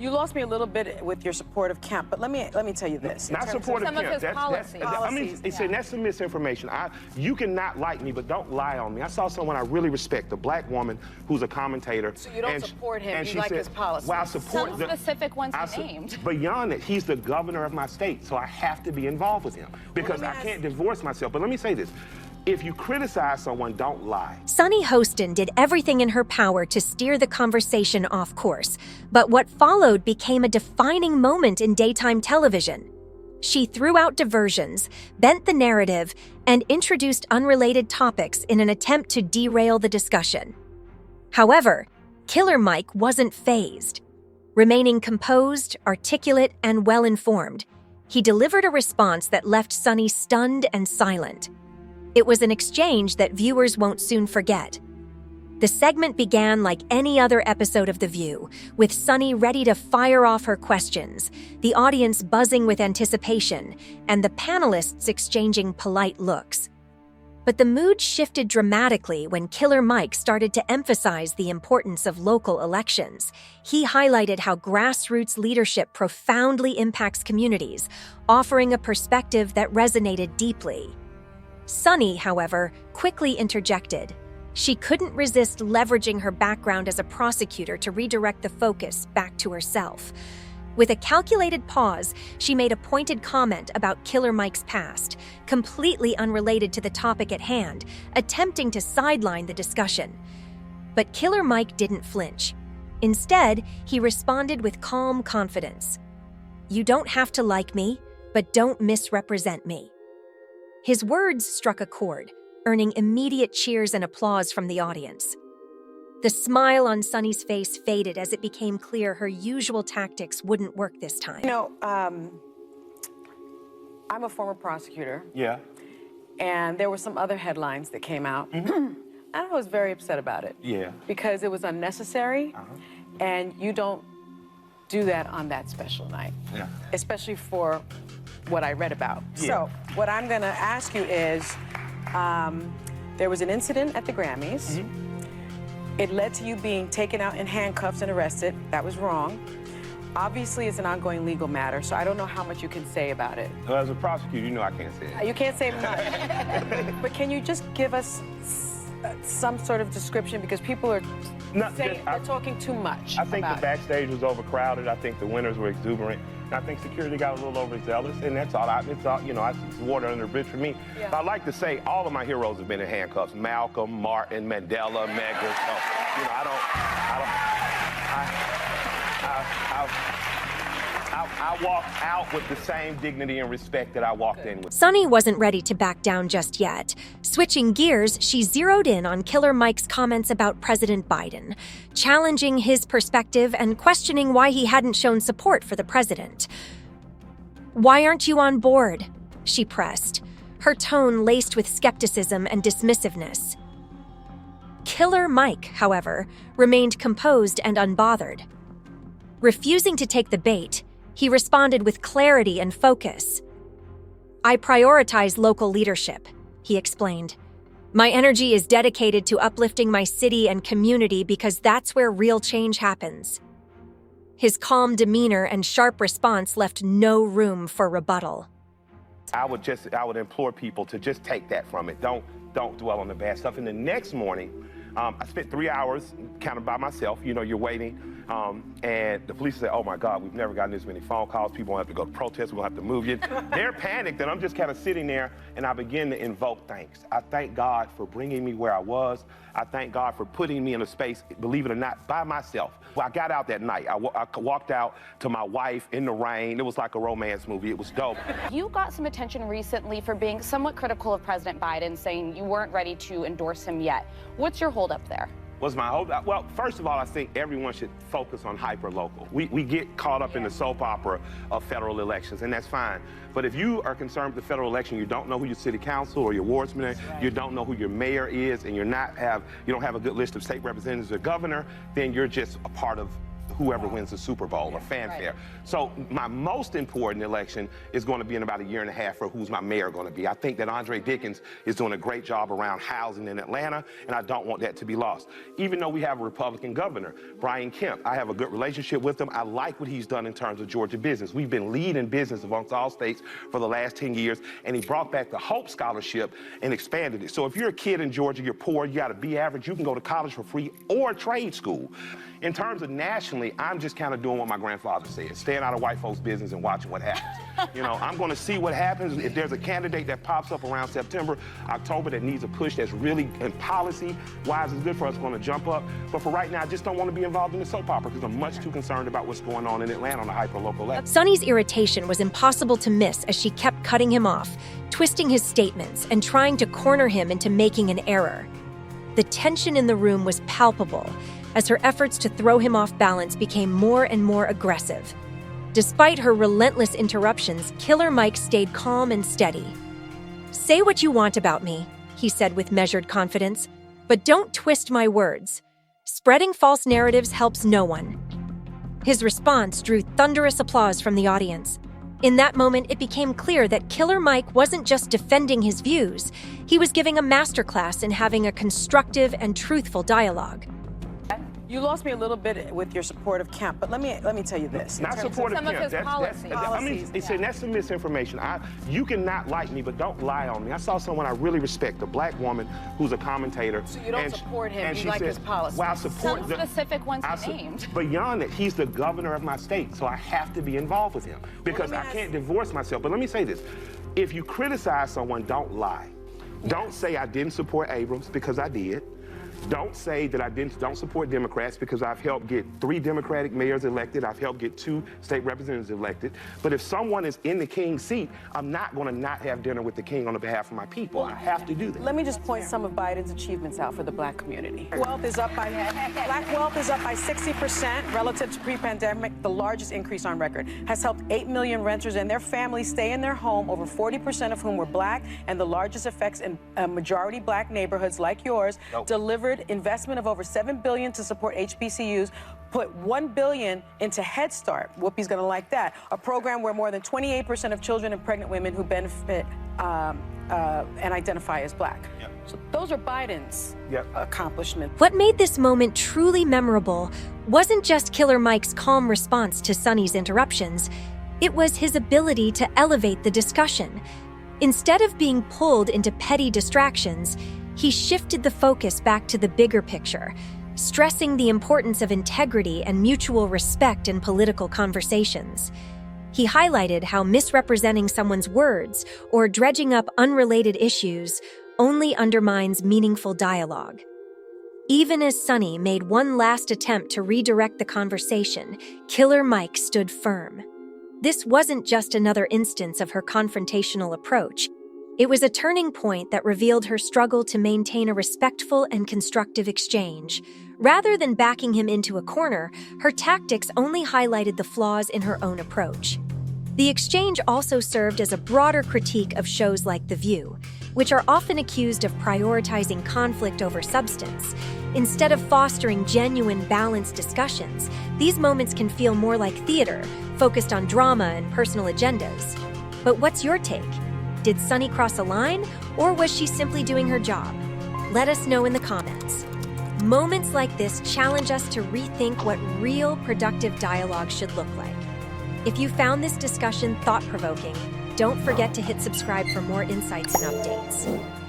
You lost me a little bit with your support of Kemp, but let me tell you this. Not support of some of Kemp. his policies. I mean, that's some misinformation. You cannot like me, but don't lie on me. I saw someone I really respect, a black woman who's a commentator. So you don't support him, you like said, his policies. Well, I support some specific ones he named. Beyond that, he's the governor of my state, so I have to be involved with him because I can't divorce myself. But let me say this. If you criticize someone, don't lie. Sunny Hostin did everything in her power to steer the conversation off course, but what followed became a defining moment in daytime television. She threw out diversions, bent the narrative, and introduced unrelated topics in an attempt to derail the discussion. However, Killer Mike wasn't fazed. Remaining composed, articulate, and well-informed, he delivered a response that left Sunny stunned and silent. It was an exchange that viewers won't soon forget. The segment began like any other episode of The View, with Sunny ready to fire off her questions, the audience buzzing with anticipation, and the panelists exchanging polite looks. But the mood shifted dramatically when Killer Mike started to emphasize the importance of local elections. He highlighted how grassroots leadership profoundly impacts communities, offering a perspective that resonated deeply. Sunny, however, quickly interjected. She couldn't resist leveraging her background as a prosecutor to redirect the focus back to herself. With a calculated pause, she made a pointed comment about Killer Mike's past, completely unrelated to the topic at hand, attempting to sideline the discussion. But Killer Mike didn't flinch. Instead, he responded with calm confidence. "You don't have to like me, but don't misrepresent me." His words struck a chord, earning immediate cheers and applause from the audience. The smile on Sunny's face faded as it became clear her usual tactics wouldn't work this time. You know, I'm a former prosecutor. Yeah. And there were some other headlines that came out. And I was very upset about it. Yeah. Because it was unnecessary, and you don't do that on that special night. Yeah. Especially for what I read about. Yeah. So what I'm gonna ask you is, there was an incident at the Grammys. It led to you being taken out in handcuffs and arrested. That was wrong. Obviously, it's an ongoing legal matter, so I don't know how much you can say about it. Well, as a prosecutor, you know I can't say it. You can't say much. But can you just give us some sort of description, because people are saying they're talking too much. I think the backstage was overcrowded. I think the winners were exuberant. And I think security got a little overzealous, and that's all. It's all, you know, it's water under the bridge for me. Yeah. But I like to say all of my heroes have been in handcuffs: Malcolm, Martin, Mandela, Medgar. So, you know, I walked out with the same dignity and respect that I walked in with. Sunny wasn't ready to back down just yet. Switching gears, she zeroed in on Killer Mike's comments about President Biden, challenging his perspective and questioning why he hadn't shown support for the president. "Why aren't you on board?" she pressed, her tone laced with skepticism and dismissiveness. Killer Mike, however, remained composed and unbothered. Refusing to take the bait, he responded with clarity and focus. "I prioritize local leadership," he explained. "My energy is dedicated to uplifting my city and community because that's where real change happens." His calm demeanor and sharp response left no room for rebuttal. I would implore people to just take that from it. Don't dwell on the bad stuff. And the next morning, I spent 3 hours kind of by myself. You know, you're waiting. And the police say, "Oh my God, we've never gotten this many phone calls. People have to go to protest. We'll have to move you." They're panicked, and I'm just kind of sitting there, and I begin to invoke thanks. I thank God for bringing me where I was. I thank God for putting me in a space, believe it or not, by myself. Well, I got out that night. I walked out to my wife in the rain. It was like a romance movie. It was dope. You got some attention recently for being somewhat critical of President Biden, saying you weren't ready to endorse him yet. What's your holdup there? Was my hope? Well, first of all, I think everyone should focus on hyper-local. We get caught up in the soap opera of federal elections, and that's fine. But if you are concerned with the federal election, you don't know who your city council or your wardsman is, you don't know who your mayor is, and you don't have a good list of state representatives or governor, then you're just a part of whoever wins the Super Bowl or fanfare. So my most important election is going to be in about a year and a half for who's my mayor going to be. I think that Andre Dickens is doing a great job around housing in Atlanta, and I don't want that to be lost. Even though we have a Republican governor, Brian Kemp, I have a good relationship with him. I like what he's done in terms of Georgia business. We've been leading business amongst all states for the last 10 years, and he brought back the Hope Scholarship and expanded it. So if you're a kid in Georgia, you're poor, you got to be average, you can go to college for free or trade school. In terms of nationally, I'm just kind of doing what my grandfather said, staying out of white folks' business and watching what happens. You know, I'm going to see what happens. If there's a candidate that pops up around September, October that needs a push that's really, in policy-wise, is good for us, going to jump up. But for right now, I just don't want to be involved in the soap opera because I'm much too concerned about what's going on in Atlanta on a hyper-local level. Sonny's irritation was impossible to miss as she kept cutting him off, twisting his statements, and trying to corner him into making an error. The tension in the room was palpable as her efforts to throw him off balance became more and more aggressive. Despite her relentless interruptions, Killer Mike stayed calm and steady. "Say what you want about me," he said with measured confidence, "but don't twist my words. Spreading false narratives helps no one." His response drew thunderous applause from the audience. In that moment, it became clear that Killer Mike wasn't just defending his views, he was giving a masterclass in having a constructive and truthful dialogue. You lost me a little bit with your support of Kemp, but let me tell you this. Not support of some of Kemp. his policies. I mean, that's some misinformation. You cannot like me, but don't lie on me. I saw someone I really respect, a black woman who's a commentator. So you don't support him, you like his policies. Well, I support Some specific ones he named. Beyond that, he's the governor of my state, so I have to be involved with him because I can't divorce myself. But let me say this. If you criticize someone, don't lie. Don't say I didn't support Abrams because I did. Don't say that I don't support Democrats because I've helped get 3 Democratic mayors elected. I've helped get 2 state representatives elected. But if someone is in the king's seat, I'm not going to not have dinner with the king on behalf of my people. I have to do that. Let me just point some of Biden's achievements out for the black community. Black wealth is up by 60% relative to pre-pandemic, the largest increase on record. Has helped 8 million renters and their families stay in their home, over 40% of whom were black, and the largest effects in majority black neighborhoods like yours. Delivered investment of over $7 billion to support HBCUs, put $1 billion into Head Start. Whoopi's gonna like that. A program where more than 28% of children and pregnant women who benefit and identify as black. So those are Biden's accomplishments. What made this moment truly memorable wasn't just Killer Mike's calm response to Sonny's interruptions, it was his ability to elevate the discussion. Instead of being pulled into petty distractions, he shifted the focus back to the bigger picture, stressing the importance of integrity and mutual respect in political conversations. He highlighted how misrepresenting someone's words or dredging up unrelated issues only undermines meaningful dialogue. Even as Sonny made one last attempt to redirect the conversation, Killer Mike stood firm. This wasn't just another instance of her confrontational approach. It was a turning point that revealed her struggle to maintain a respectful and constructive exchange. Rather than backing him into a corner, her tactics only highlighted the flaws in her own approach. The exchange also served as a broader critique of shows like The View, which are often accused of prioritizing conflict over substance. Instead of fostering genuine, balanced discussions, these moments can feel more like theater, focused on drama and personal agendas. But what's your take? Did Sonny cross a line, or was she simply doing her job? Let us know in the comments. Moments like this challenge us to rethink what real productive dialogue should look like. If you found this discussion thought-provoking, don't forget to hit subscribe for more insights and updates.